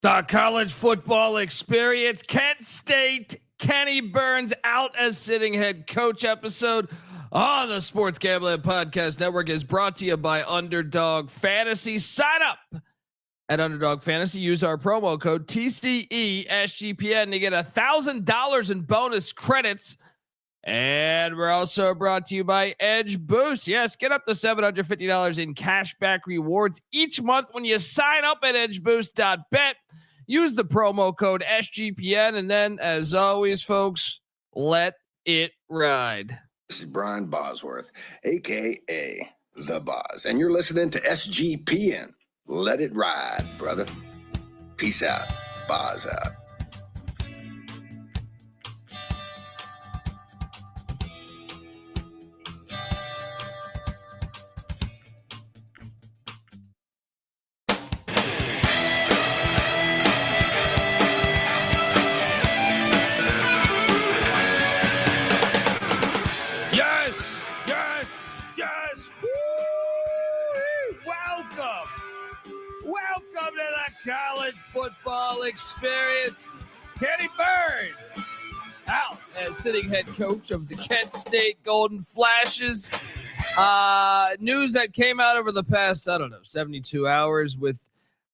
The college football experience. Kent State, Kenni Burns out as sitting head coach episode on the Sports Gambling Podcast Network is brought to you by Underdog Fantasy. Sign up at Underdog Fantasy. Use our promo code TCESGPN to get $1,000 in bonus credits. And we're also brought to you by Edge Boost. Yes, get up to $750 in cashback rewards each month when you sign up at edgeboost.bet. Use the promo code SGPN. And then, as always, folks, let it ride. This is Brian Bosworth, a.k.a. The Boz. And you're listening to SGPN. Let it ride, brother. Peace out. Boz out. College football experience. Kenni Burns out as sitting head coach of the Kent State Golden Flashes. News that came out over the past, 72 hours with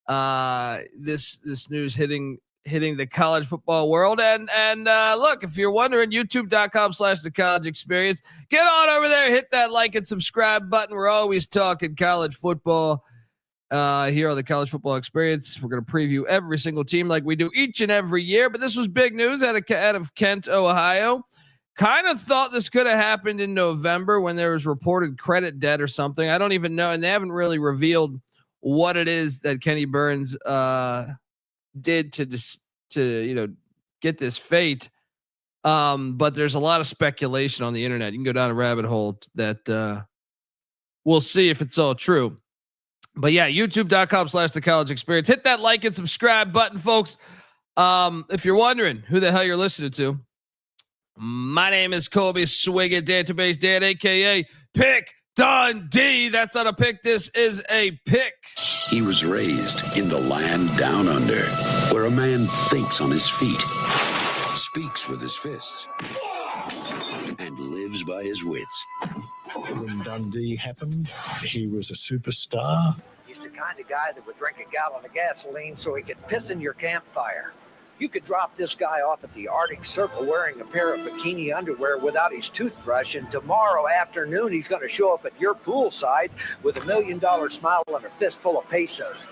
this news hitting the college football world. And look, if you're wondering, youtube.com/the college experience, get on over there, hit that like and subscribe button. We're always talking college football. Here on the College Football Experience, we're going to preview every single team like we do each and every year. But this was big news out of Kent, Ohio. Kind of thought this could have happened in November when there was reported credit debt or something. I don't even know, and they haven't really revealed what it is that Kenni Burns did to get this fate. But there's a lot of speculation on the internet. You can go down a rabbit hole that we'll see if it's all true. But yeah, youtube.com/the college experience. Hit that like and subscribe button, folks. If you're wondering who the hell you're listening to, my name is Colby Swigget, Database Dan, aka Pick Dundee. That's not a pick. This is a pick. He was raised in the land down under, where a man thinks on his feet, speaks with his fists, and lives by his wits. When Dundee happened, he was a superstar. He's the kind of guy that would drink a gallon of gasoline so he could piss in your campfire. You could drop this guy off at the Arctic Circle wearing a pair of bikini underwear without his toothbrush, and tomorrow afternoon he's going to show up at your poolside with $1 million smile and a fistful of pesos.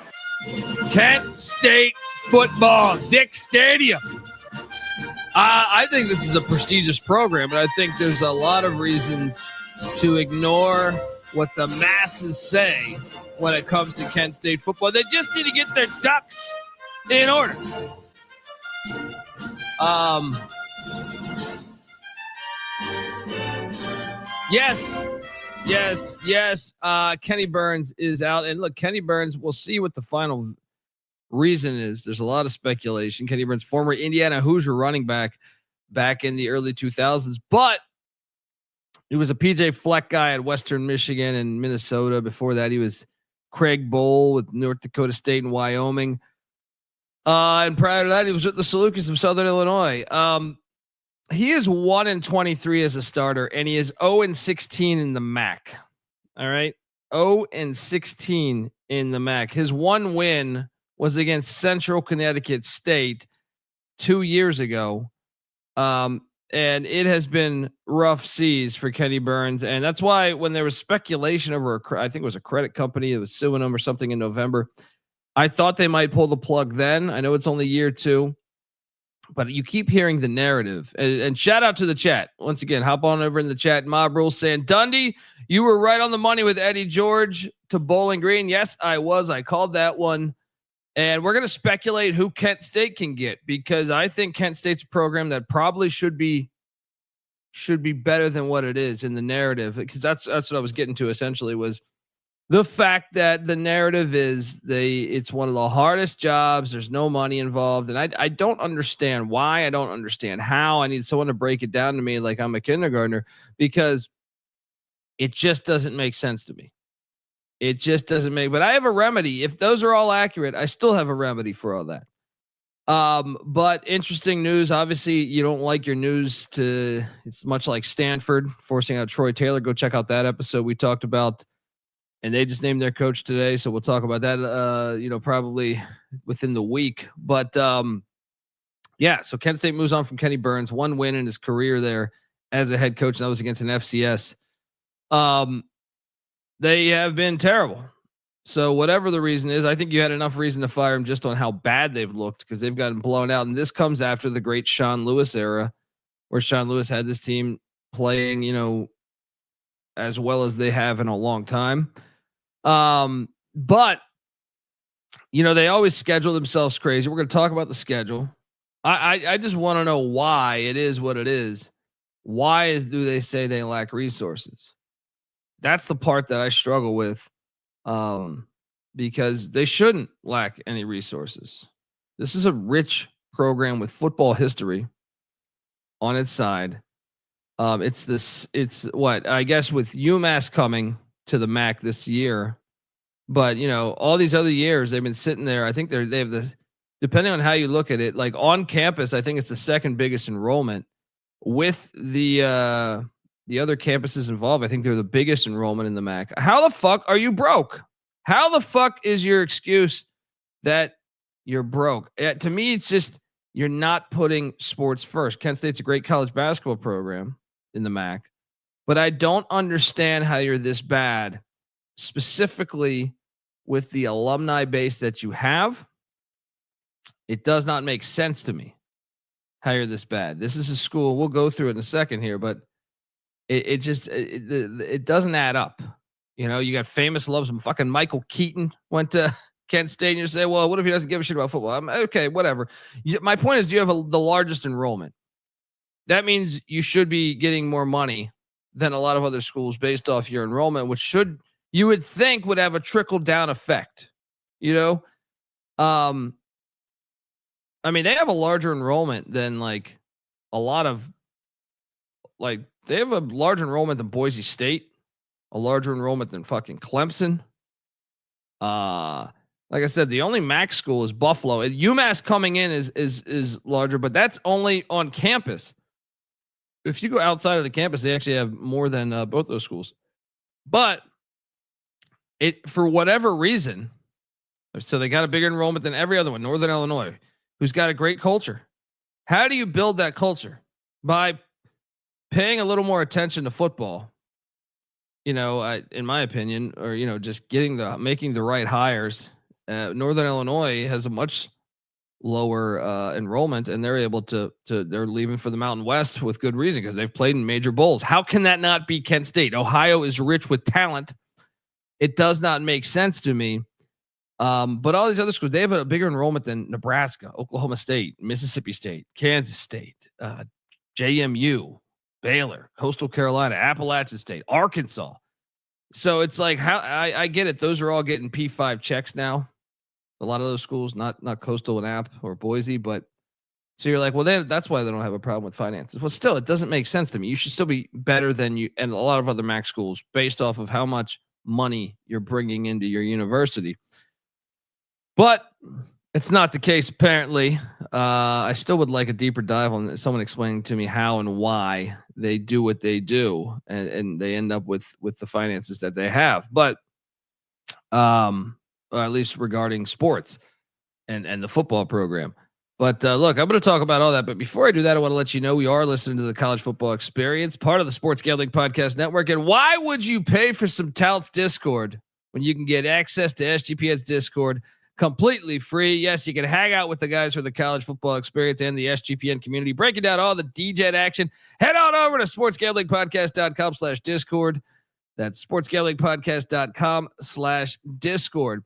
Kent State football, Dick Stadium. I think this is a prestigious program, and I think there's a lot of reasons to ignore what the masses say when it comes to Kent State football. They just need to get their ducks in order. Yes. Kenni Burns is out, and look, Kenni Burns. We'll see what the final reason is. There's a lot of speculation. Kenni Burns, former Indiana Hoosier running back in the early 2000s, but he was a PJ Fleck guy at Western Michigan and Minnesota. Before that, he was Craig Bowl with North Dakota State and Wyoming. And prior to that, he was with the Salukis of Southern Illinois. He is 1-23 as a starter, and he is 0-16 in the MAC. All right, 0-16 in the MAC. His one win was against Central Connecticut State 2 years ago. And it has been rough seas for Kenni Burns. And that's why when there was speculation over, I think it was a credit company that was suing him or something in November, I thought they might pull the plug then. I know it's only year 2, but you keep hearing the narrative. And shout out to the chat. Once again, hop on over in the chat. Mob Rules saying, Dundee, you were right on the money with Eddie George to Bowling Green. Yes, I was. I called that one. And we're going to speculate who Kent State can get, because I think Kent State's a program that probably should be better than what it is in the narrative. Because that's what I was getting to essentially, was the fact that the narrative is it's one of the hardest jobs. There's no money involved. And I don't understand why. I don't understand how. I need someone to break it down to me like I'm a kindergartner, because it just doesn't make sense to me. It just doesn't make, but I have a remedy. If those are all accurate, I still have a remedy for all that. But interesting news. Obviously, you don't like your news to. It's much like Stanford forcing out Troy Taylor. Go check out that episode we talked about. And they just named their coach today, so we'll talk about that. Probably within the week. But yeah, so Kent State moves on from Kenni Burns, 1 win in his career there as a head coach. And that was against an FCS. They have been terrible. So whatever the reason is, I think you had enough reason to fire him just on how bad they've looked because they've gotten blown out. And this comes after the great Sean Lewis era, where Sean Lewis had this team playing, as well as they have in a long time. But they always schedule themselves crazy. We're going to talk about the schedule. I just want to know why it is what it is. Why do they say they lack resources? That's the part that I struggle with. Because they shouldn't lack any resources. This is a rich program with football history on its side. It's what I guess with UMass coming to the MAC this year, but all these other years they've been sitting there. I think they have the, depending on how you look at it, like on campus, I think it's the second biggest enrollment with the other campuses involved. I think they're the biggest enrollment in the MAC. How the fuck are you broke? How the fuck is your excuse that you're broke? To me, it's just you're not putting sports first. Kent State's a great college basketball program in the MAC, but I don't understand how you're this bad, specifically with the alumni base that you have. It does not make sense to me how you're this bad. This is a school. We'll go through it in a second here, but it doesn't add up. You got famous loves. Fucking Michael Keaton went to Kent State, and you say, well, what if he doesn't give a shit about football? Okay, whatever. My point is, you have the largest enrollment. That means you should be getting more money than a lot of other schools based off your enrollment, which you would think would have a trickle down effect. They have a larger enrollment than like a lot of they have a larger enrollment than Boise State. A larger enrollment than fucking Clemson. Like I said, the only MAC school is Buffalo. And UMass coming in is larger, but that's only on campus. If you go outside of the campus, they actually have more than both those schools. But for whatever reason, so they got a bigger enrollment than every other one. Northern Illinois, who's got a great culture. How do you build that culture? By paying a little more attention to football. In my opinion, or, just making the right hires. Northern Illinois has a much lower enrollment, and they're able they're leaving for the Mountain West with good reason because they've played in major bowls. How can that not be Kent State? Ohio is rich with talent. It does not make sense to me. But all these other schools, they have a bigger enrollment than Nebraska, Oklahoma State, Mississippi State, Kansas State, JMU, Baylor, Coastal Carolina, Appalachian State, Arkansas. So it's like, how I get it. Those are all getting P5 checks now. A lot of those schools, not Coastal and App or Boise, but so you're like, well, that's why they don't have a problem with finances. Well, still, it doesn't make sense to me. You should still be better than you and a lot of other MAC schools based off of how much money you're bringing into your university. But it's not the case, apparently. I still would like a deeper dive on someone explaining to me how and why they do what they do, and they end up with the finances that they have. But at least regarding sports and the football program. But look, I'm going to talk about all that. But before I do that, I want to let you know we are listening to the College Football Experience, part of the Sports Gambling Podcast Network. And why would you pay for some touts Discord when you can get access to SGPN's Discord completely free? Yes, you can hang out with the guys from the College Football Experience and the SGPN community, breaking down all the DJ action. Head on over to sportsgamblingpodcast.com/Discord. That's sportsgamblingpodcast.com/Discord.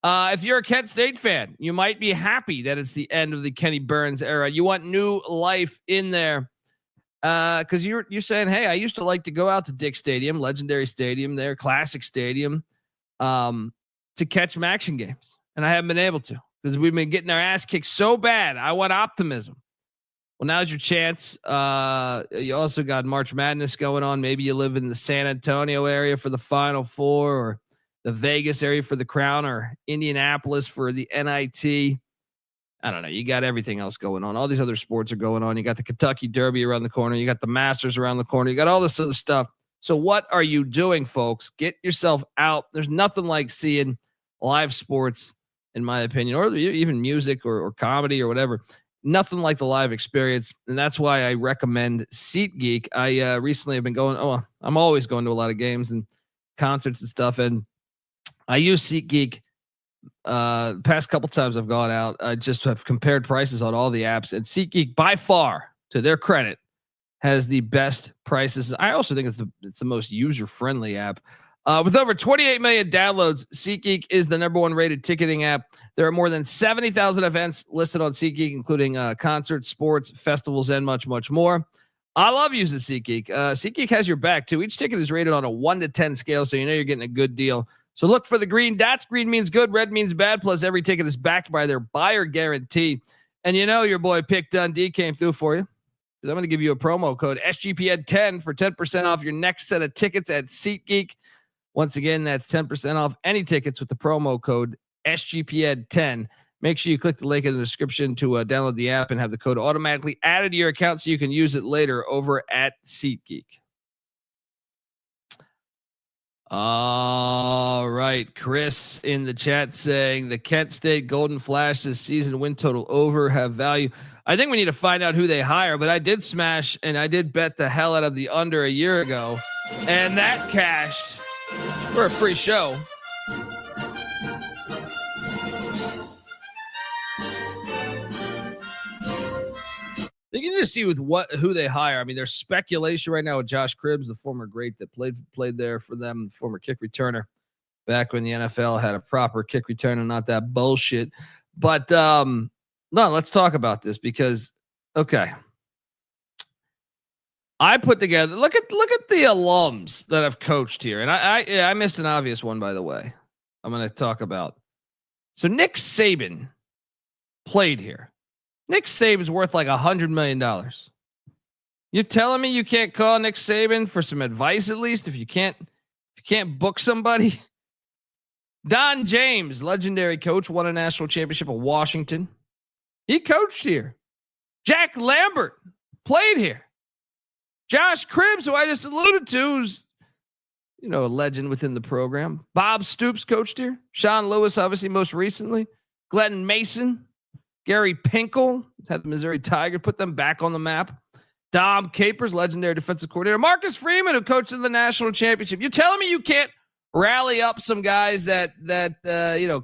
If you're a Kent State fan, you might be happy that it's the end of the Kenni Burns era. You want new life in there. Because you're saying, hey, I used to like to go out to Dick Stadium, legendary stadium there, classic stadium, to catch some action games. And I haven't been able to because we've been getting our ass kicked so bad. I want optimism. Well, now's your chance. You also got March Madness going on. Maybe you live in the San Antonio area for the Final Four, or the Vegas area for the Crown, or Indianapolis for the NIT. I don't know. You got everything else going on. All these other sports are going on. You got the Kentucky Derby around the corner. You got the Masters around the corner. You got all this other stuff. So what are you doing, folks? Get yourself out. There's nothing like seeing live sports, in my opinion, or even music or comedy or whatever. Nothing like the live experience. And that's why I recommend SeatGeek. I recently have been I'm always going to a lot of games and concerts and stuff. And I use SeatGeek. Past couple times I've gone out, I just have compared prices on all the apps, and SeatGeek, by far, to their credit, has the best prices. I also think it's the most user-friendly app. With over 28 million downloads, SeatGeek is the number one rated ticketing app. There are more than 70,000 events listed on SeatGeek, including concerts, sports, festivals, and much, much more. I love using SeatGeek. SeatGeek has your back too. Each ticket is rated on a 1 to 10 scale, so you know you're getting a good deal. So look for the green dots. Green means good, red means bad. Plus, every ticket is backed by their buyer guarantee. And you know your boy Pick Dundee came through for you, because I'm going to give you a promo code SGPN10 for 10% off your next set of tickets at SeatGeek. Once again, that's 10% off any tickets with the promo code SGPN10. Make sure you click the link in the description to download the app and have the code automatically added to your account so you can use it later over at SeatGeek. All right. Chris in the chat saying the Kent State Golden Flash this season win total over have value. I think we need to find out who they hire, but I did smash and I did bet the hell out of the under a year ago, and that cashed for a free show. You can just see with who they hire. I mean, there's speculation right now with Josh Cribbs, the former great that played there for them, former kick returner back when the NFL had a proper kick returner, not that bullshit. But no, let's talk about this because I put together. Look at the alums that I've coached here, and I missed an obvious one, by the way. I'm going to talk about. So Nick Saban played here. Nick Saban's worth like $100 million. You're telling me you can't call Nick Saban for some advice at least if you can't book somebody? Don James, legendary coach, won a national championship at Washington. He coached here. Jack Lambert played here. Josh Cribbs, who I just alluded to, who's a legend within the program. Bob Stoops coached here. Sean Lewis, obviously most recently. Glenn Mason. Gary Pinkel had the Missouri Tiger, put them back on the map. Dom Capers, legendary defensive coordinator. Marcus Freeman, who coached in the national championship. You're telling me you can't rally up some guys that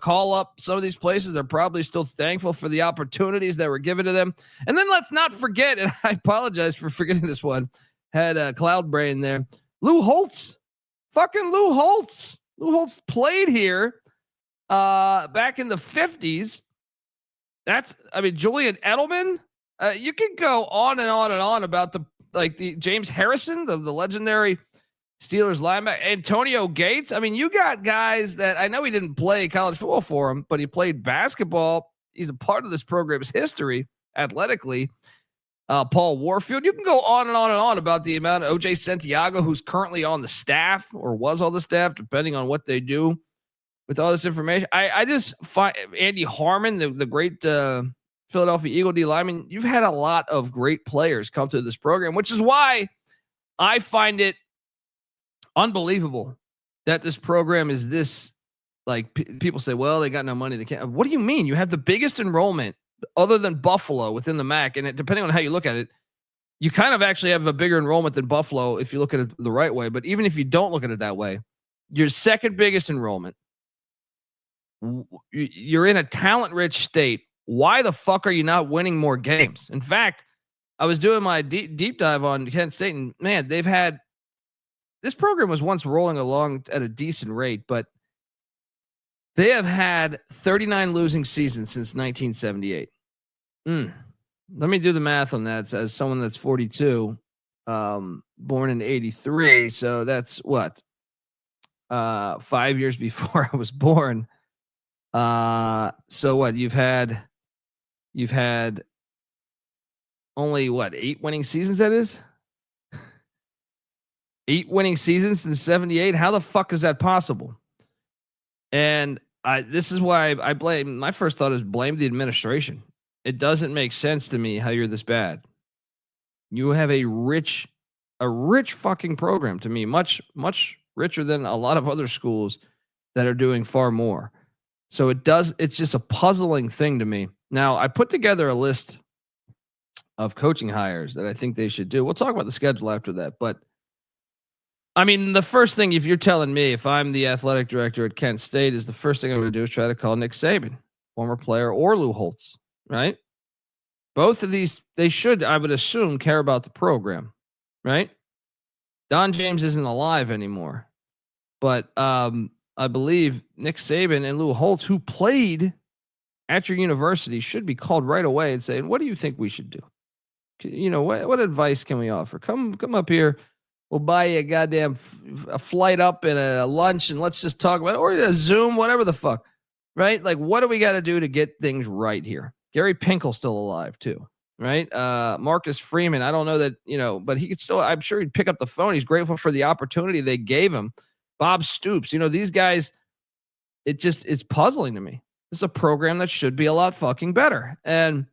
call up some of these places? They're probably still thankful for the opportunities that were given to them. And then let's not forget, and I apologize for forgetting this one, had a cloud brain there. Lou Holtz, fucking Lou Holtz. Lou Holtz played here back in the 50s. Julian Edelman. You can go on and on and on about the James Harrison, the legendary Steelers linebacker, Antonio Gates. I mean, you got guys that I know he didn't play college football for him, but he played basketball. He's a part of this program's history athletically. Paul Warfield. You can go on and on and on about the amount of OJ Santiago, who's currently on the staff or was on the staff, depending on what they do. With all this information, I just find Andy Harmon, the great Philadelphia Eagle D lineman. You've had a lot of great players come to this program, which is why I find it unbelievable that this program is this. Like people say, well, they got no money. They can't. What do you mean? You have the biggest enrollment other than Buffalo within the MAC, and depending on how you look at it, you kind of actually have a bigger enrollment than Buffalo if you look at it the right way. But even if you don't look at it that way, your second biggest enrollment. You're in a talent-rich state. Why the fuck are you not winning more games? In fact, I was doing my deep dive on Kent State, and man, this program was once rolling along at a decent rate, but they have had 39 losing seasons since 1978. Let me do the math on that as someone that's 42, born in 83. So that's what? 5 years before I was born. So what you've had only 8 winning seasons. That is 8 winning seasons since 78. How the fuck is that possible? And this is why I blame. My first thought is blame the administration. it doesn't make sense to me how you're this bad. You have a rich fucking program to me, much richer than a lot of other schools that are doing far more. So it's just a puzzling thing to me. Now, I put together a list of coaching hires that I think they should do. We'll talk about the schedule after that, but I mean, the first thing, if you're telling me, if I'm the athletic director at Kent State, is the first thing I'm going to do is try to call Nick Saban, former player, or Lou Holtz, right? Both of these, they should, I would assume, care about the program, right? Don James isn't alive anymore, but I believe Nick Saban and Lou Holtz, who played at your university, should be called right away and saying, "What do you think we should do? You know, what advice can we offer? Come up here. We'll buy you a goddamn a flight up and a lunch, and let's just talk about it, or a Zoom, whatever the fuck, right? Like, what do we got to do to get things right here?" Gary Pinkel's still alive too, right? Marcus Freeman, I don't know that, but he could still, I'm sure he'd pick up the phone. He's grateful for the opportunity they gave him. Bob Stoops, these guys, it's puzzling to me. This is a program that should be a lot fucking better. And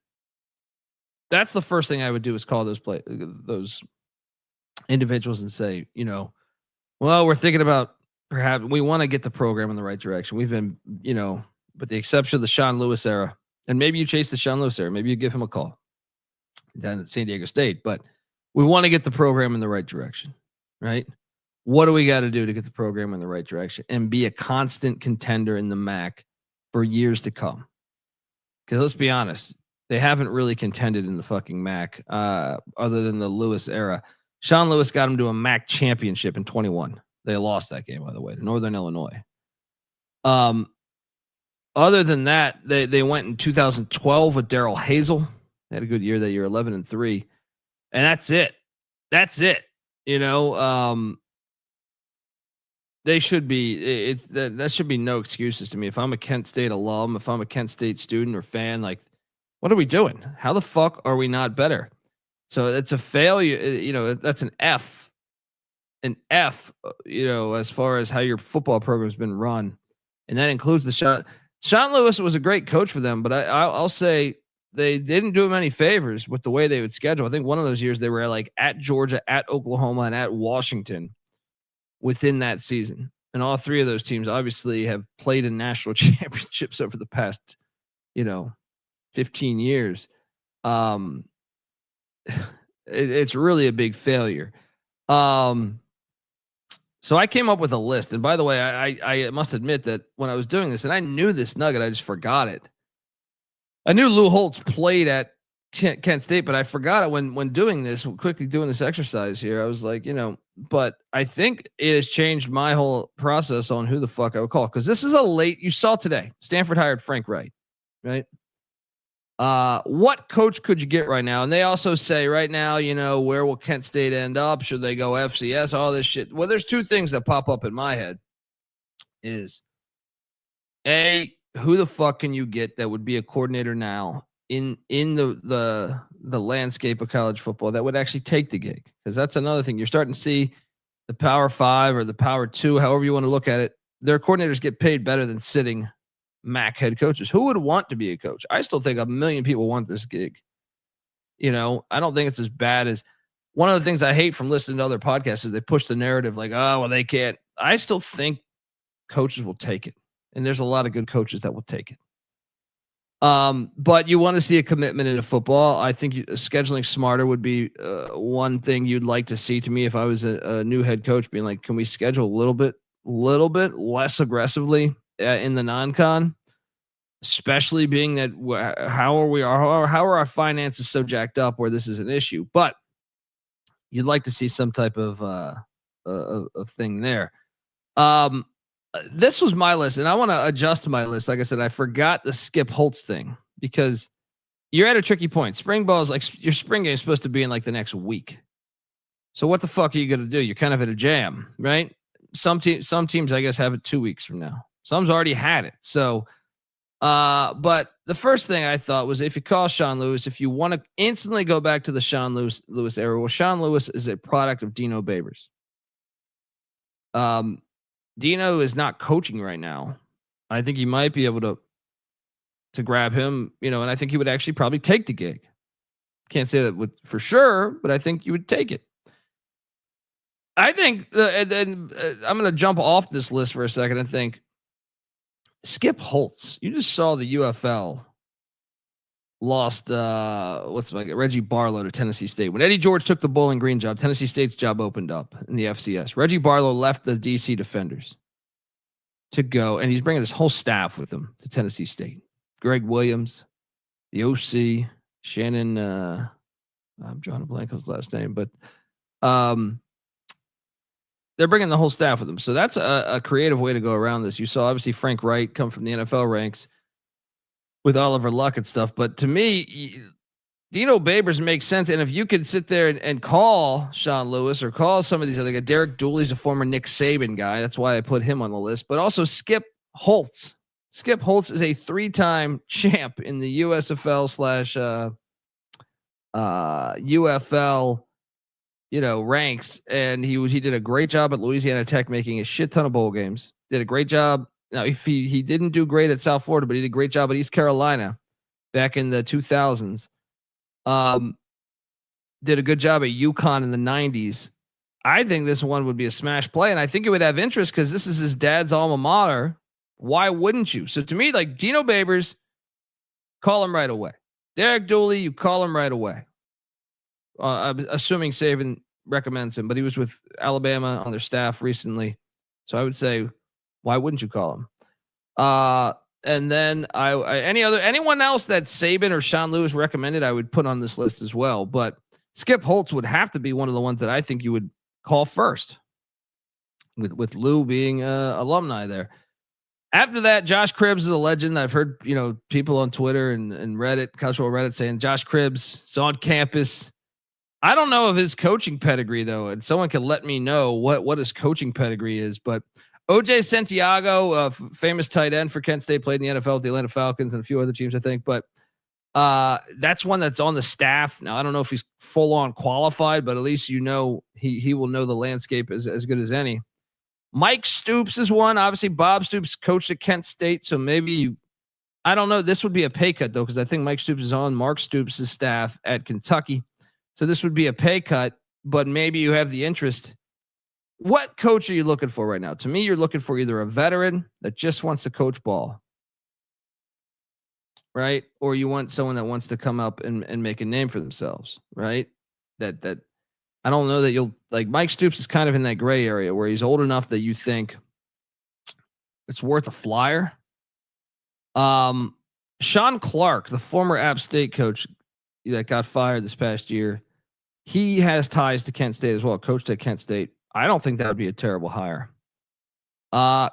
that's the first thing I would do, is call those individuals and say, well, we're thinking about, perhaps we want to get the program in the right direction. We've been, with the exception of the Sean Lewis era, and maybe you chase the Sean Lewis era, maybe you give him a call down at Santiago State, but we want to get the program in the right direction, right? What do we got to do to get the program in the right direction and be a constant contender in the MAC for years to come? Because let's be honest, they haven't really contended in the fucking MAC other than the Lewis era. Sean Lewis got them to a MAC championship in 21. They lost that game, by the way, to Northern Illinois. Other than that, they went in 2012 with Darrell Hazel. They had a good year that year, 11-3, and that's it. That's it. They should be. That should be no excuses to me. If I'm a Kent State alum, if I'm a Kent State student or fan, like, what are we doing? How the fuck are we not better? So it's a failure. That's an F. An F. As far as how your football program's been run, and that includes the Sean Lewis was a great coach for them, but I'll say they didn't do him any favors with the way they would schedule. I think one of those years they were like at Georgia, at Oklahoma, and at Washington within that season. And all three of those teams obviously have played in national championships over the past, 15 years. It's really a big failure. So I came up with a list. And by the way, I must admit that when I was doing this, and I knew this nugget, I just forgot it. I knew Lou Holtz played at Kent State, but I forgot it when doing this, quickly doing this exercise here. I was like, but I think it has changed my whole process on who the fuck I would call. Because this is you saw today, Stanford hired Frank Wright, right? What coach could you get right now? And they also say right now, where will Kent State end up? Should they go FCS? All this shit. Well, there's two things that pop up in my head. Is A, who the fuck can you get that would be a coordinator now in the landscape of college football that would actually take the gig? Because that's another thing. You're starting to see the Power 5 or the Power 2, however you want to look at it. Their coordinators get paid better than sitting MAC head coaches. Who would want to be a coach? I still think 1 million people want this gig. I don't think it's as bad as one of the things I hate from listening to other podcasts is they push the narrative like, oh, well, they can't. I still think coaches will take it. And there's a lot of good coaches that will take it. But you want to see a commitment into football. I think scheduling smarter would be one thing you'd like to see to me if I was a new head coach, being like, can we schedule a little bit less aggressively in the non-con, especially being that how are our finances so jacked up where this is an issue? But you'd like to see some type of thing there. This was my list, and I want to adjust my list. Like I said, I forgot the Skip Holtz thing because you're at a tricky point. Spring ball is like your spring game is supposed to be in like the next week. So what the fuck are you going to do? You're kind of at a jam, right? Some teams, I guess, have it 2 weeks from now. Some's already had it. So, but the first thing I thought was if you call Sean Lewis, if you want to instantly go back to the Sean Lewis era, well, Sean Lewis is a product of Dino Babers. Dino is not coaching right now. I think he might be able to to grab him, and I think he would actually probably take the gig. Can't say that for sure, but I think you would take it. I think I'm going to jump off this list for a second and think Skip Holtz. You just saw the UFL lost Reggie Barlow to Tennessee State. When Eddie George took the Bowling Green job, Tennessee State's job opened up in the FCS. Reggie Barlow left the DC Defenders to go, and he's bringing his whole staff with him to Tennessee State. Greg Williams, the OC, Shannon, I'm drawing a blank on his last name, but they're bringing the whole staff with them. So that's a creative way to go around this. You saw obviously Frank Wright come from the NFL ranks with Oliver Luck and stuff. But to me, Dino Babers makes sense. And if you could sit there and call Sean Lewis or call some of these other guys, Derek Dooley's a former Nick Saban guy. That's why I put him on the list. But also Skip Holtz. Skip Holtz is a 3-time champ in the USFL / UFL, ranks. And he did a great job at Louisiana Tech, making a shit ton of bowl games. Did a great job. Now, if he didn't do great at South Florida, but he did a great job at East Carolina back in the 2000s. Did a good job at UConn in the 90s. I think this one would be a smash play, and I think it would have interest because this is his dad's alma mater. Why wouldn't you? So to me, like Dino Babers, call him right away. Derek Dooley, you call him right away. I'm assuming Saban recommends him, but he was with Alabama on their staff recently. So I would say, why wouldn't you call him? And then anyone else that Saban or Sean Lewis recommended, I would put on this list as well. But Skip Holtz would have to be one of the ones that I think you would call first, with Lou being alumni there. After that, Josh Cribbs is a legend. I've heard people on Twitter and Reddit, cultural Reddit, saying Josh Cribbs is on campus. I don't know of his coaching pedigree though, and someone can let me know what his coaching pedigree is. But OJ Santiago, famous tight end for Kent State, played in the NFL with the Atlanta Falcons and a few other teams, I think. But that's one that's on the staff. Now, I don't know if he's full on qualified, but at least he will know the landscape as good as any. Mike Stoops is one. Obviously, Bob Stoops coached at Kent State, so maybe I don't know. This would be a pay cut though, because I think Mike Stoops is on Mark Stoops' staff at Kentucky, so this would be a pay cut. But maybe you have the interest. What coach are you looking for right now? To me, you're looking for either a veteran that just wants to coach ball, right? Or you want someone that wants to come up and make a name for themselves, right? That I don't know that you'll like. Mike Stoops is kind of in that gray area where he's old enough that you think it's worth a flyer. Sean Clark, the former App State coach that got fired this past year, he has ties to Kent State as well. Coached at Kent State. I don't think that would be a terrible hire. I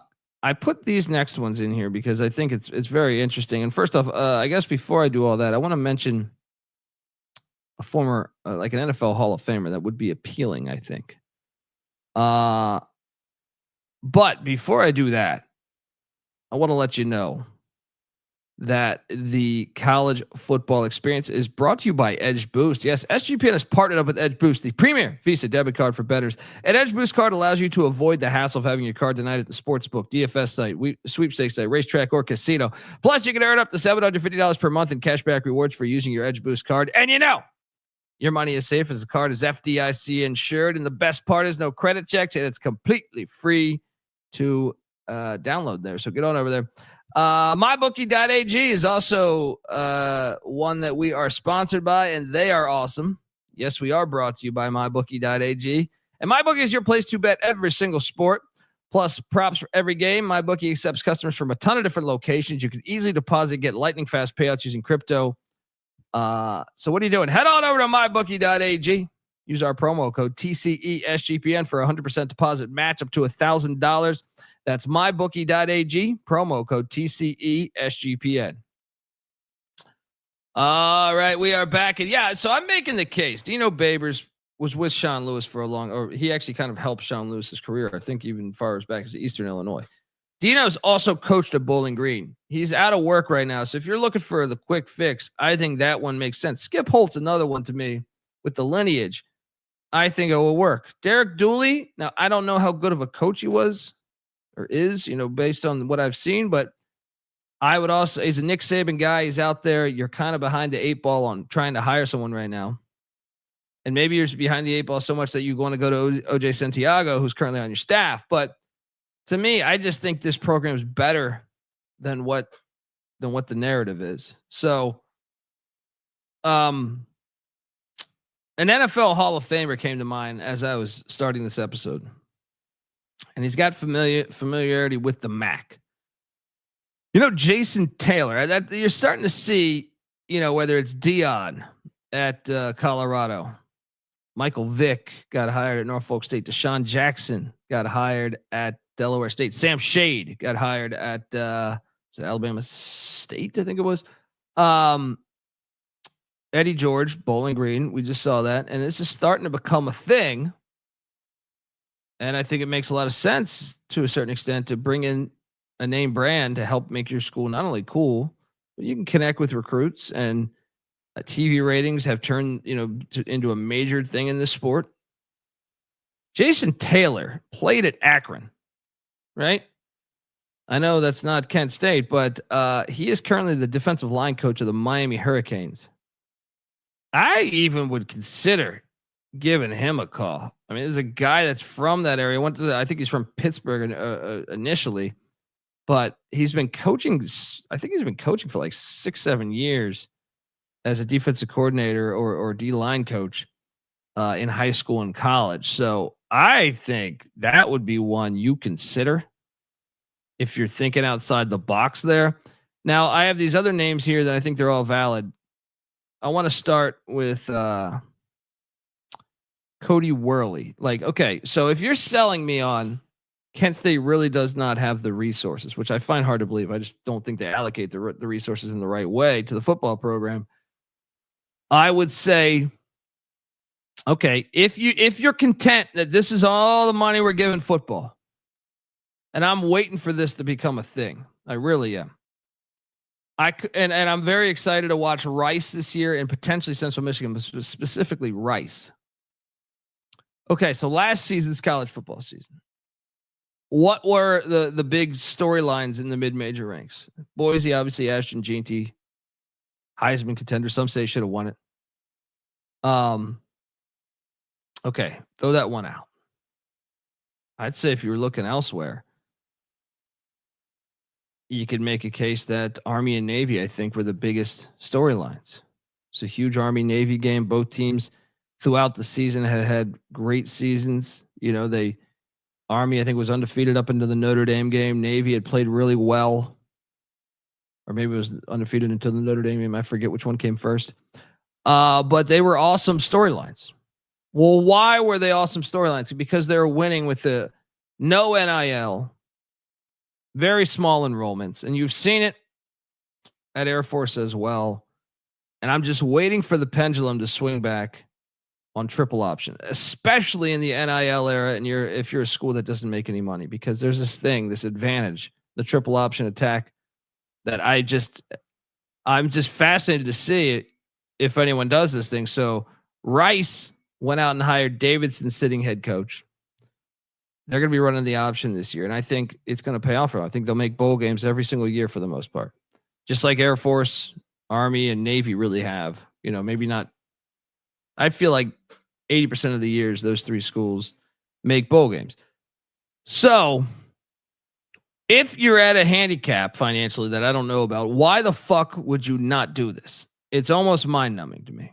put these next ones in here because I think it's very interesting. And first off, I guess before I do all that, I want to mention a former like an NFL Hall of Famer that would be appealing, I think. But before I do that, I want to let you know that the college football experience is brought to you by Edge Boost. Yes, SGPN has partnered up with Edge Boost, the premier Visa debit card for bettors. An Edge Boost card allows you to avoid the hassle of having your card denied at the sportsbook, DFS site, sweepstakes site, racetrack, or casino. Plus, you can earn up to $750 per month in cashback rewards for using your Edge Boost card. And your money is safe as the card is FDIC insured. And the best part is no credit checks, and it's completely free to download there. So get on over there. MyBookie.ag is also one that we are sponsored by, and they are awesome. Yes, we are brought to you by MyBookie.ag. And MyBookie is your place to bet every single sport, plus props for every game. MyBookie accepts customers from a ton of different locations. You can easily deposit, get lightning fast payouts using crypto. So what are you doing? Head on over to MyBookie.ag. Use our promo code TCESGPN for 100% deposit match up to $1,000. That's mybookie.ag, promo code TCESGPN. All right, we are back. And so I'm making the case. Dino Babers was with Sean Lewis or he actually kind of helped Sean Lewis's career, I think even far as back as Eastern Illinois. Dino's also coached at Bowling Green. He's out of work right now. So if you're looking for the quick fix, I think that one makes sense. Skip Holtz, another one to me with the lineage. I think it will work. Derek Dooley. Now, I don't know how good of a coach he was or is, based on what I've seen, but I would also, he's a Nick Saban guy. He's out there. You're kind of behind the 8 ball on trying to hire someone right now. And maybe you're behind the 8 ball so much that you want to go to OJ Santiago, who's currently on your staff. But to me, I just think this program is better than what the narrative is. So, an NFL Hall of Famer came to mind as I was starting this episode, and he's got familiarity with the MAC. You know, Jason Taylor. That you're starting to see. You know, whether it's Dion at Colorado, Michael Vick got hired at Norfolk State, Deshaun Jackson got hired at Delaware State, Sam Shade got hired at Alabama State, I think it was. Eddie George, Bowling Green, we just saw that, and this is starting to become a thing. And I think it makes a lot of sense to a certain extent to bring in a name brand to help make your school not only cool, but you can connect with recruits, and TV ratings have turned, into a major thing in this sport. Jason Taylor played at Akron, right? I know that's not Kent State, but he is currently the defensive line coach of the Miami Hurricanes. I even would consider giving him a call. I mean, there's a guy that's from that area. I think he's from Pittsburgh initially, but he's been coaching. I think he's been coaching for like 6-7 years as a defensive coordinator or D-line coach in high school and college. So I think that would be one you consider if you're thinking outside the box there. Now, I have these other names here that I think they're all valid. I want to start with Cody Worley. Like, okay, so if you're selling me on Kent State really does not have the resources, which I find hard to believe. I just don't think they allocate the resources in the right way to the football program. I would say, okay, if you're content that this is all the money we're giving football, and I'm waiting for this to become a thing, I really am. And I'm very excited to watch Rice this year and potentially Central Michigan, but specifically Rice. Okay, so last season's college football season. What were the big storylines in the mid-major ranks? Boise, obviously, Ashton Jeanty, Heisman contender. Some say should have won it. Okay, throw that one out. I'd say if you were looking elsewhere, you could make a case that Army and Navy, I think, were the biggest storylines. It's a huge Army-Navy game. Both teams throughout the season had great seasons. Army, I think, was undefeated up into the Notre Dame game. Navy had played really well. Or maybe it was undefeated until the Notre Dame game. I forget which one came first. But they were awesome storylines. Well, why were they awesome storylines? Because they were winning with the no NIL, very small enrollments. And you've seen it at Air Force as well. And I'm just waiting for the pendulum to swing back on triple option, especially in the NIL era. And if you're a school that doesn't make any money, because there's this advantage, the triple option attack, that I'm just fascinated to see it if anyone does this thing. So Rice went out and hired Davidson, sitting head coach. They're going to be running the option this year, and I think it's going to pay off for them. I think they'll make bowl games every single year for the most part, just like Air Force, Army, and Navy really have. Maybe not. I feel like 80% of the years those three schools make bowl games. So if you're at a handicap financially that I don't know about, why the fuck would you not do this? It's almost mind-numbing to me.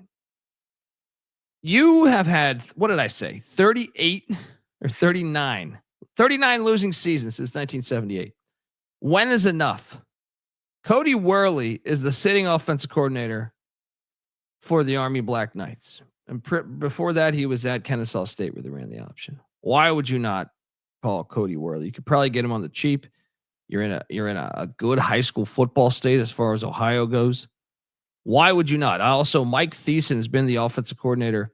You have had, what did I say, 38 or 39 losing seasons since 1978. When is enough? Cody Worley is the sitting offensive coordinator for the Army Black Knights. And before that, he was at Kennesaw State where they ran the option. Why would you not call Cody Worley? You could probably get him on the cheap. You're in a good high school football state as far as Ohio goes. Why would you not? Also, Mike Thiessen has been the offensive coordinator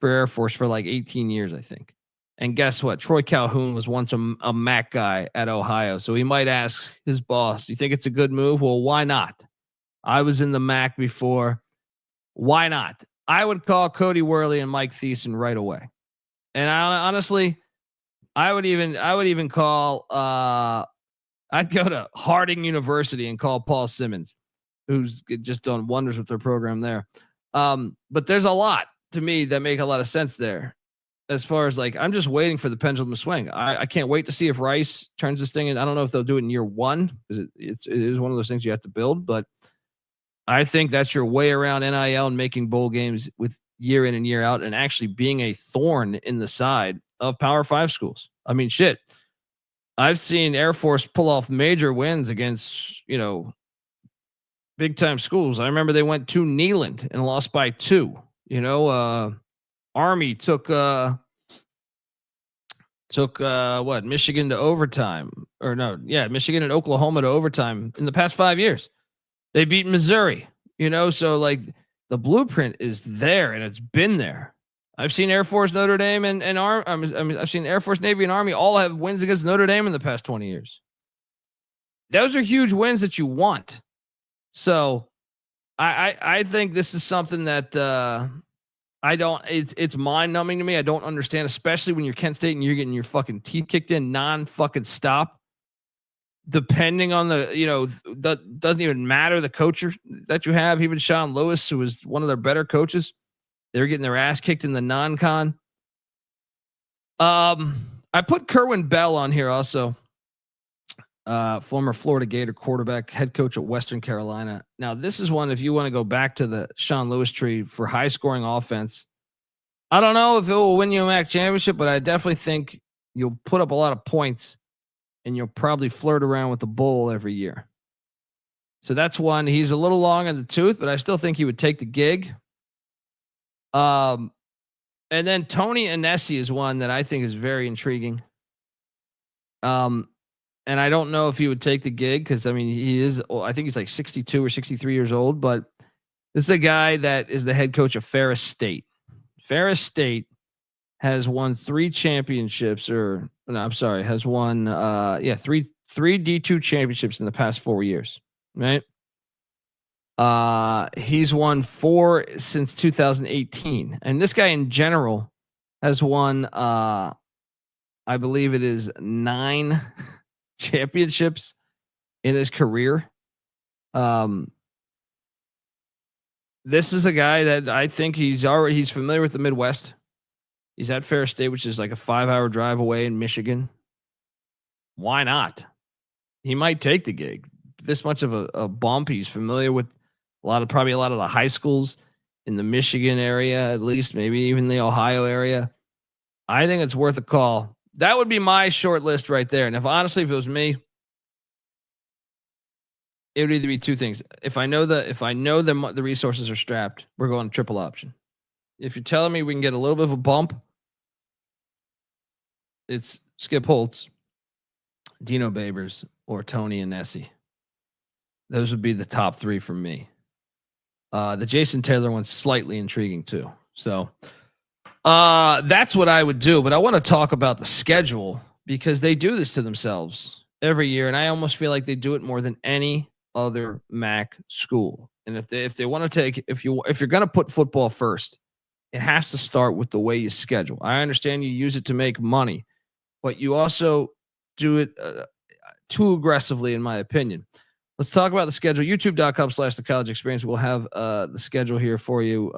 for Air Force for like 18 years, I think. And guess what? Troy Calhoun was once a MAC guy at Ohio. So he might ask his boss, do you think it's a good move? Well, why not? I was in the MAC before. Why not? I would call Cody Worley and Mike Thiessen right away. And honestly, I would even call I'd go to Harding University and call Paul Simmons, who's just done wonders with their program there. But there's a lot to me that make a lot of sense there. As far as like, I'm just waiting for the pendulum to swing. I can't wait to see if Rice turns this thing in. I don't know if they'll do it in year one because it is one of those things you have to build, but I think that's your way around NIL and making bowl games with year in and year out and actually being a thorn in the side of Power 5 schools. I mean, shit. I've seen Air Force pull off major wins against, big time schools. I remember they went to Neyland and lost by 2. Army took Michigan to overtime Michigan and Oklahoma to overtime in the past 5 years. They beat Missouri, so like the blueprint is there and it's been there. I've seen Air Force, Notre Dame and I've seen Air Force, Navy and Army all have wins against Notre Dame in the past 20 years. Those are huge wins that you want. So I think this is something that, it's mind numbing to me. I don't understand, especially when you're Kent State and you're getting your fucking teeth kicked in non-fucking stop. Depending on that doesn't even matter the coach that you have. Even Sean Lewis, who was one of their better coaches, they're getting their ass kicked in the non-con. I put Kerwin Bell on here also. Former Florida Gator quarterback, head coach at Western Carolina. Now, this is one, if you want to go back to the Sean Lewis tree for high scoring offense, I don't know if it will win you a MAC championship, but I definitely think you'll put up a lot of points and you'll probably flirt around with the bowl every year. So that's one. He's a little long in the tooth, but I still think he would take the gig. And then Tony Annese is one that I think is very intriguing. And I don't know if he would take the gig because, I think he's like 62 or 63 years old, but this is a guy that is the head coach of Ferris State. Ferris State has won 3 championships has won, 3 D2 championships in the past 4 years, right? He's won 4 since 2018. And this guy in general has won, I believe it is 9 championships in his career. This is a guy that I think he's familiar with the Midwest. He's at Ferris State, which is like a 5-hour drive away in Michigan. Why not? He might take the gig. This much of a bump. He's familiar with probably a lot of the high schools in the Michigan area, at least, maybe even the Ohio area. I think it's worth a call. That would be my short list right there. And if it was me, it would either be 2 things. If I know the resources are strapped, we're going triple option. If you're telling me we can get a little bit of a bump, it's Skip Holtz, Dino Babers, or Tony Annese. Those would be the top 3 for me. The Jason Taylor one's slightly intriguing too. So that's what I would do. But I want to talk about the schedule because they do this to themselves every year. And I almost feel like they do it more than any other MAC school. And if they want to if you're going to put football first, it has to start with the way you schedule. I understand you use it to make money, but you also do it too aggressively, in my opinion. Let's talk about the schedule. YouTube.com/The College Experience. We'll have the schedule here for you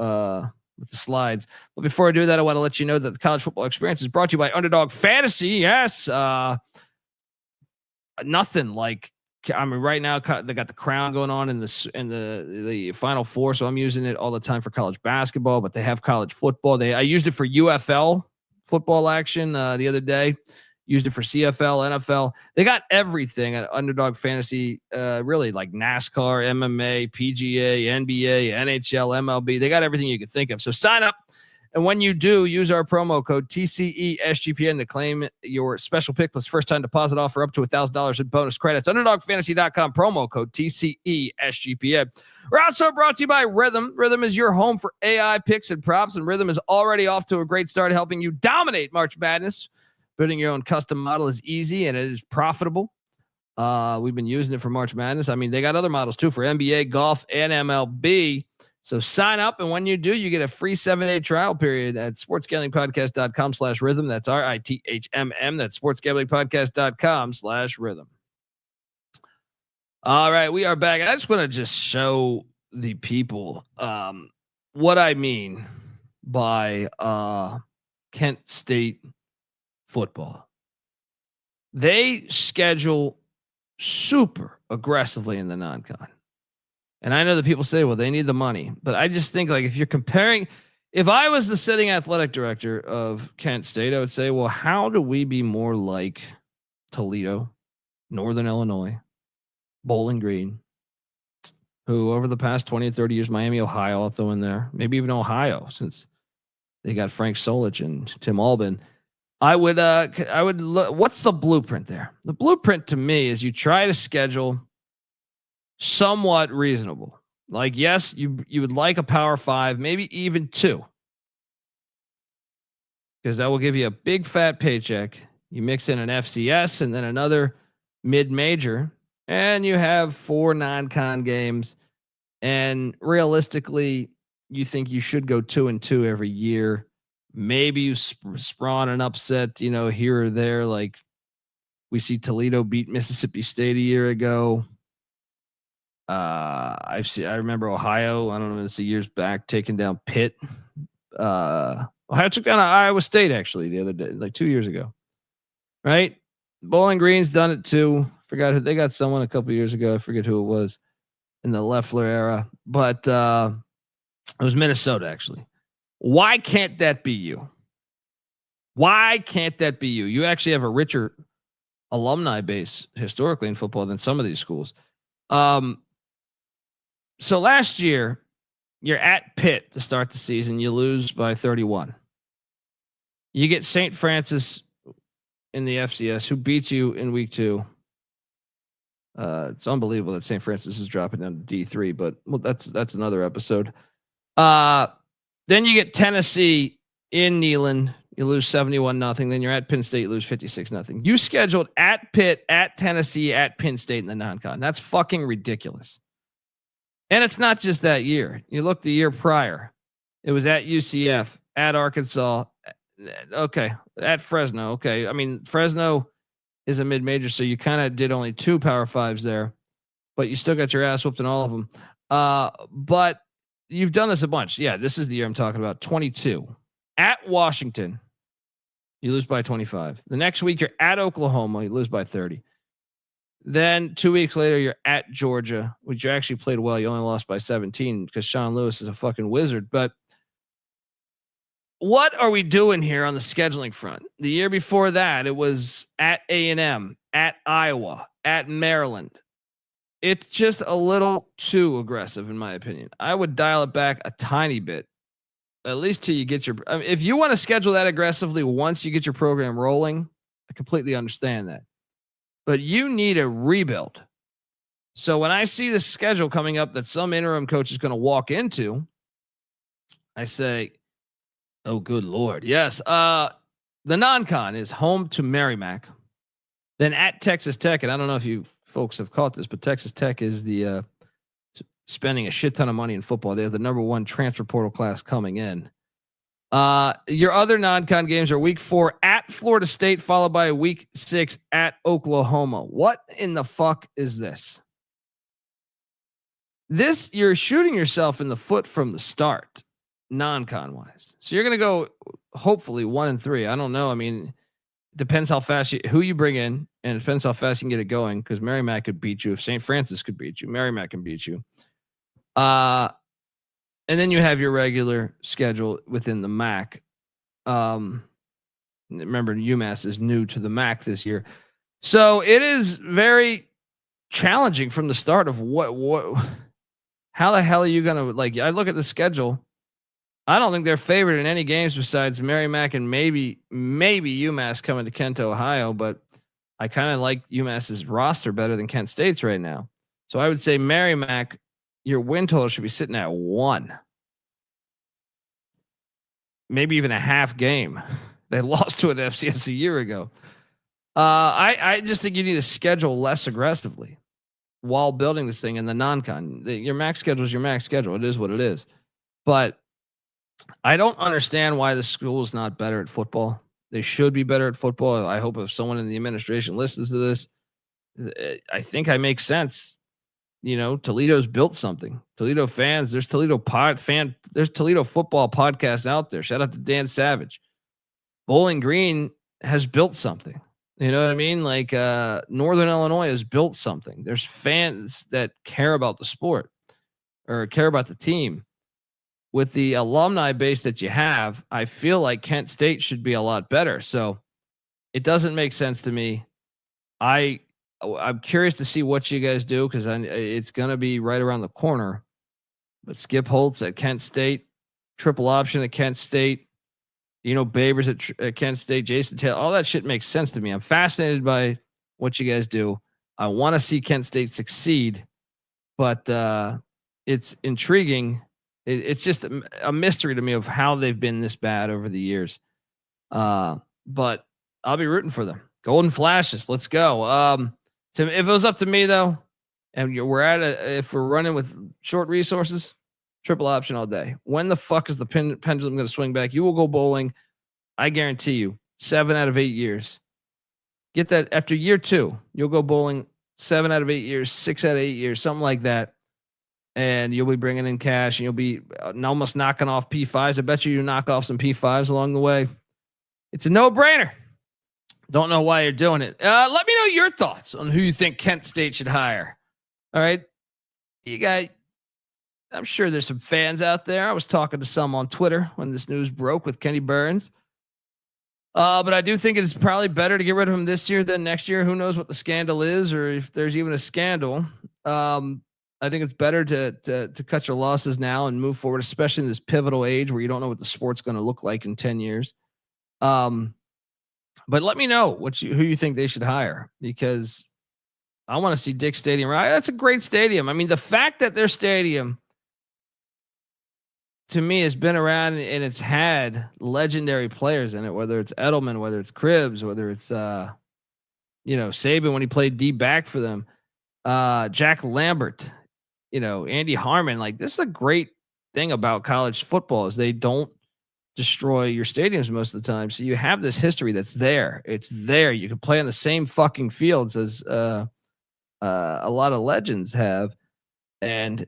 with the slides. But before I do that, I want to let you know that the College Football Experience is brought to you by Underdog Fantasy. Yes. Nothing like, right now they got the Crown going on in the Final Four, so I'm using it all the time for college basketball, but they have college football. I used it for UFL football action the other day. Used it for CFL, NFL. They got everything at Underdog Fantasy, really like NASCAR, MMA, PGA, NBA, NHL, MLB. They got everything you could think of. So sign up. And when you do, use our promo code TCESGPN to claim your special pick plus first-time deposit offer up to $1,000 in bonus credits. UnderdogFantasy.com, promo code TCESGPN. We're also brought to you by Rhythm. Rhythm is your home for AI picks and props, and Rhythm is already off to a great start helping you dominate March Madness. Building your own custom model is easy and it is profitable. We've been using it for March Madness. They got other models too for NBA, golf, and MLB. So sign up, and when you do, you get a free 7-day trial period at sportsgamblingpodcast.com/rhythm. That's RITHMM. That's sportsgamblingpodcast.com/rhythm. All right, we are back. I just want to just show the people what I mean by Kent State football. They schedule super aggressively in the non-con. And I know that people say, well, they need the money, but I just think like if you're comparing, if I was the sitting athletic director of Kent State, I would say, well, how do we be more like Toledo, Northern Illinois, Bowling Green, who over the past 20 or 30 years, Miami, Ohio, I'll throw in there, maybe even Ohio, since they got Frank Solich and Tim Albin. I would look, what's the blueprint there? The blueprint to me is you try to schedule somewhat reasonable. Like, yes, you would like a Power 5, maybe even 2, because that will give you a big fat paycheck. You mix in an FCS and then another mid-major, and you have 4 non-con games. And realistically, you think you should go 2-2 every year. Maybe you spawn an upset, here or there. Like we see Toledo beat Mississippi State a year ago. I remember Ohio, I don't know, it's years back, taking down Pitt. Ohio took down Iowa State actually the other day, like 2 years ago. Right? Bowling Green's done it too. Forgot who they got, someone a couple years ago. I forget who it was in the Loeffler era, but it was Minnesota actually. Why can't that be you? Why can't that be you? You actually have a richer alumni base historically in football than some of these schools. So last year, you're at Pitt to start the season. You lose by 31. You get St. Francis in the FCS, who beats you in week 2. It's unbelievable that St. Francis is dropping down to D3, but that's another episode. Then you get Tennessee in Neyland. You lose 71-0. Then you're at Penn State, you lose 56-0. You scheduled at Pitt, at Tennessee, at Penn State in the non-con. That's fucking ridiculous. And it's not just that year. You look the year prior. It was at UCF, at Arkansas. Okay. At Fresno. Okay. I mean, Fresno is a mid-major, so you kind of did only 2 Power 5s there, but you still got your ass whooped in all of them. But you've done this a bunch. Yeah, this is the year I'm talking about. 22. At Washington, you lose by 25. The next week, you're at Oklahoma, you lose by 30. Then 2 weeks later, you're at Georgia, which you actually played well. You only lost by 17 because Sean Lewis is a fucking wizard. But what are we doing here on the scheduling front? The year before that, it was at A&M, at Iowa, at Maryland. It's just a little too aggressive, in my opinion. I would dial it back a tiny bit, at least till you get your. I mean, if you want to schedule that aggressively once you get your program rolling, I completely understand that. But you need a rebuild. So when I see the schedule coming up that some interim coach is going to walk into, I say, oh, good Lord. Yes. The non-con is home to Merrimack, then at Texas Tech. And I don't know if you folks have caught this, but Texas Tech is the spending a shit ton of money in football. They have the number 1 transfer portal class coming in. Your other non-con games are week 4 at Florida State, followed by week 6 at Oklahoma. What in the fuck is this? You're shooting yourself in the foot from the start, non-con wise. So you're going to go hopefully 1-3. I don't know. I mean, it depends how fast who you bring in, and it depends how fast you can get it going, because Merrimack could beat you. If St. Francis could beat you, Merrimack can beat you. And then you have your regular schedule within the MAC. Remember, UMass is new to the MAC this year. So it is very challenging from the start of how the hell are you going to, like, I look at the schedule. I don't think they're favored in any games besides Merrimack and maybe UMass coming to Kent, Ohio, but I kind of like UMass's roster better than Kent State's right now. So I would say Merrimack, your win total should be sitting at 1. Maybe even a half game. They lost to an FCS a year ago. I just think you need to schedule less aggressively while building this thing in the non-con. Your max schedule is your max schedule. It is what it is. But I don't understand why the school is not better at football. They should be better at football. I hope if someone in the administration listens to this, I think I make sense. Toledo's built something. Toledo fans, there's Toledo football podcasts out there. Shout out to Dan Savage. Bowling Green has built something. You know what I mean? Like Northern Illinois has built something. There's fans that care about the sport or care about the team. With the alumni base that you have, I feel like Kent State should be a lot better. So it doesn't make sense to me. I'm curious to see what you guys do because it's going to be right around the corner. But Skip Holtz at Kent State, triple option at Kent State, Dino Babers at Kent State, Jason Taylor, all that shit makes sense to me. I'm fascinated by what you guys do. I want to see Kent State succeed, but it's intriguing. It's just a mystery to me of how they've been this bad over the years. But I'll be rooting for them. Golden Flashes, let's go. If it was up to me though, and if we're running with short resources, triple option all day. When the fuck is the pendulum going to swing back? You will go bowling. I guarantee you 7 out of 8 years. Get that after year 2, you'll go bowling 7 out of 8 years, 6 out of 8 years, something like that. And you'll be bringing in cash and you'll be almost knocking off P5s. I bet you knock off some P5s along the way. It's a no-brainer. Don't know why you're doing it. Let me know your thoughts on who you think Kent State should hire. All right. I'm sure there's some fans out there. I was talking to some on Twitter when this news broke with Kenni Burns. But I do think it's probably better to get rid of him this year than next year. Who knows what the scandal is or if there's even a scandal. I think it's better to cut your losses now and move forward, especially in this pivotal age where you don't know what the sport's going to look like in 10 years. But let me know who you think they should hire because I want to see Dick Stadium. Right? That's a great stadium. I mean, the fact that their stadium to me has been around and it's had legendary players in it, whether it's Edelman, whether it's Cribbs, whether it's Saban when he played D back for them, Jack Lambert, Andy Harmon. Like this is a great thing about college football is they don't destroy your stadiums most of the time. So you have this history that's there. It's there. You can play on the same fucking fields as a lot of legends have, and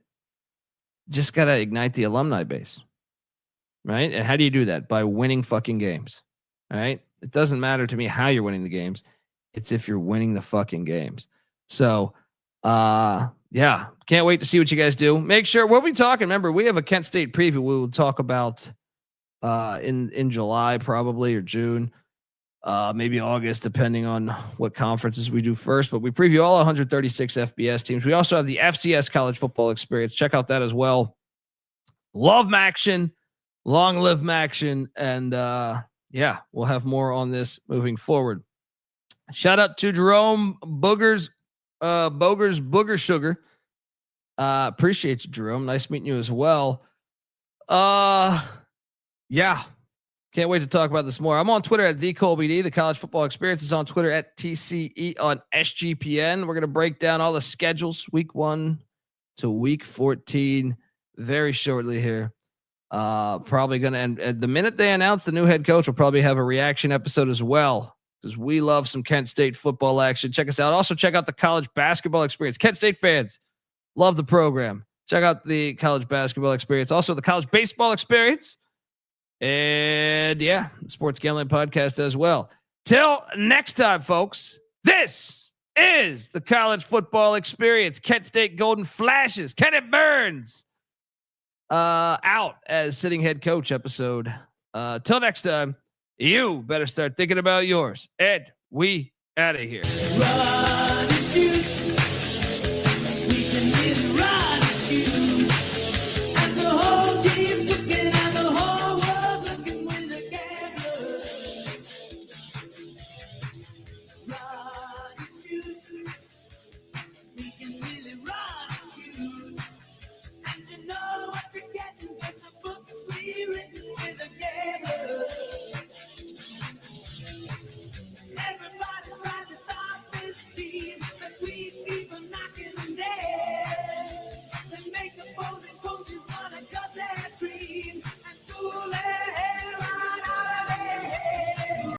just got to ignite the alumni base. Right. And how do you do that? By winning fucking games. All right. It doesn't matter to me how you're winning the games. It's if you're winning the fucking games. So, yeah, can't wait to see what you guys do. Make sure we'll be talking. Remember, we have a Kent State preview. We will talk about in July probably or June, maybe August, depending on what conferences we do first. But we preview all 136 FBS teams. We also have the FCS college football experience. Check out that as well. Love Maction, long live Maction, and yeah, we'll have more on this moving forward. Shout out to Jerome Booger Sugar. Appreciate you, Jerome. Nice meeting you as well. Yeah. Can't wait to talk about this more. I'm on Twitter at TheColbyD. The College Football Experience is on Twitter at TCE on SGPN. We're going to break down all the schedules, week 1 to week 14, very shortly here. Probably going to end the minute they announce the new head coach. We'll probably have a reaction episode as well because we love some Kent State football action. Check us out. Also, check out the College Basketball Experience. Kent State fans love the program. Check out the College Basketball Experience. Also, the College Baseball Experience. And yeah, the Sports Gambling Podcast as well. Till next time, folks, this is the College Football Experience. Kent State Golden Flashes. Kenni Burns out as sitting head coach episode. Till next time, you better start thinking about yours. Ed, we out of here. Run and shoot. We can really run and shoot.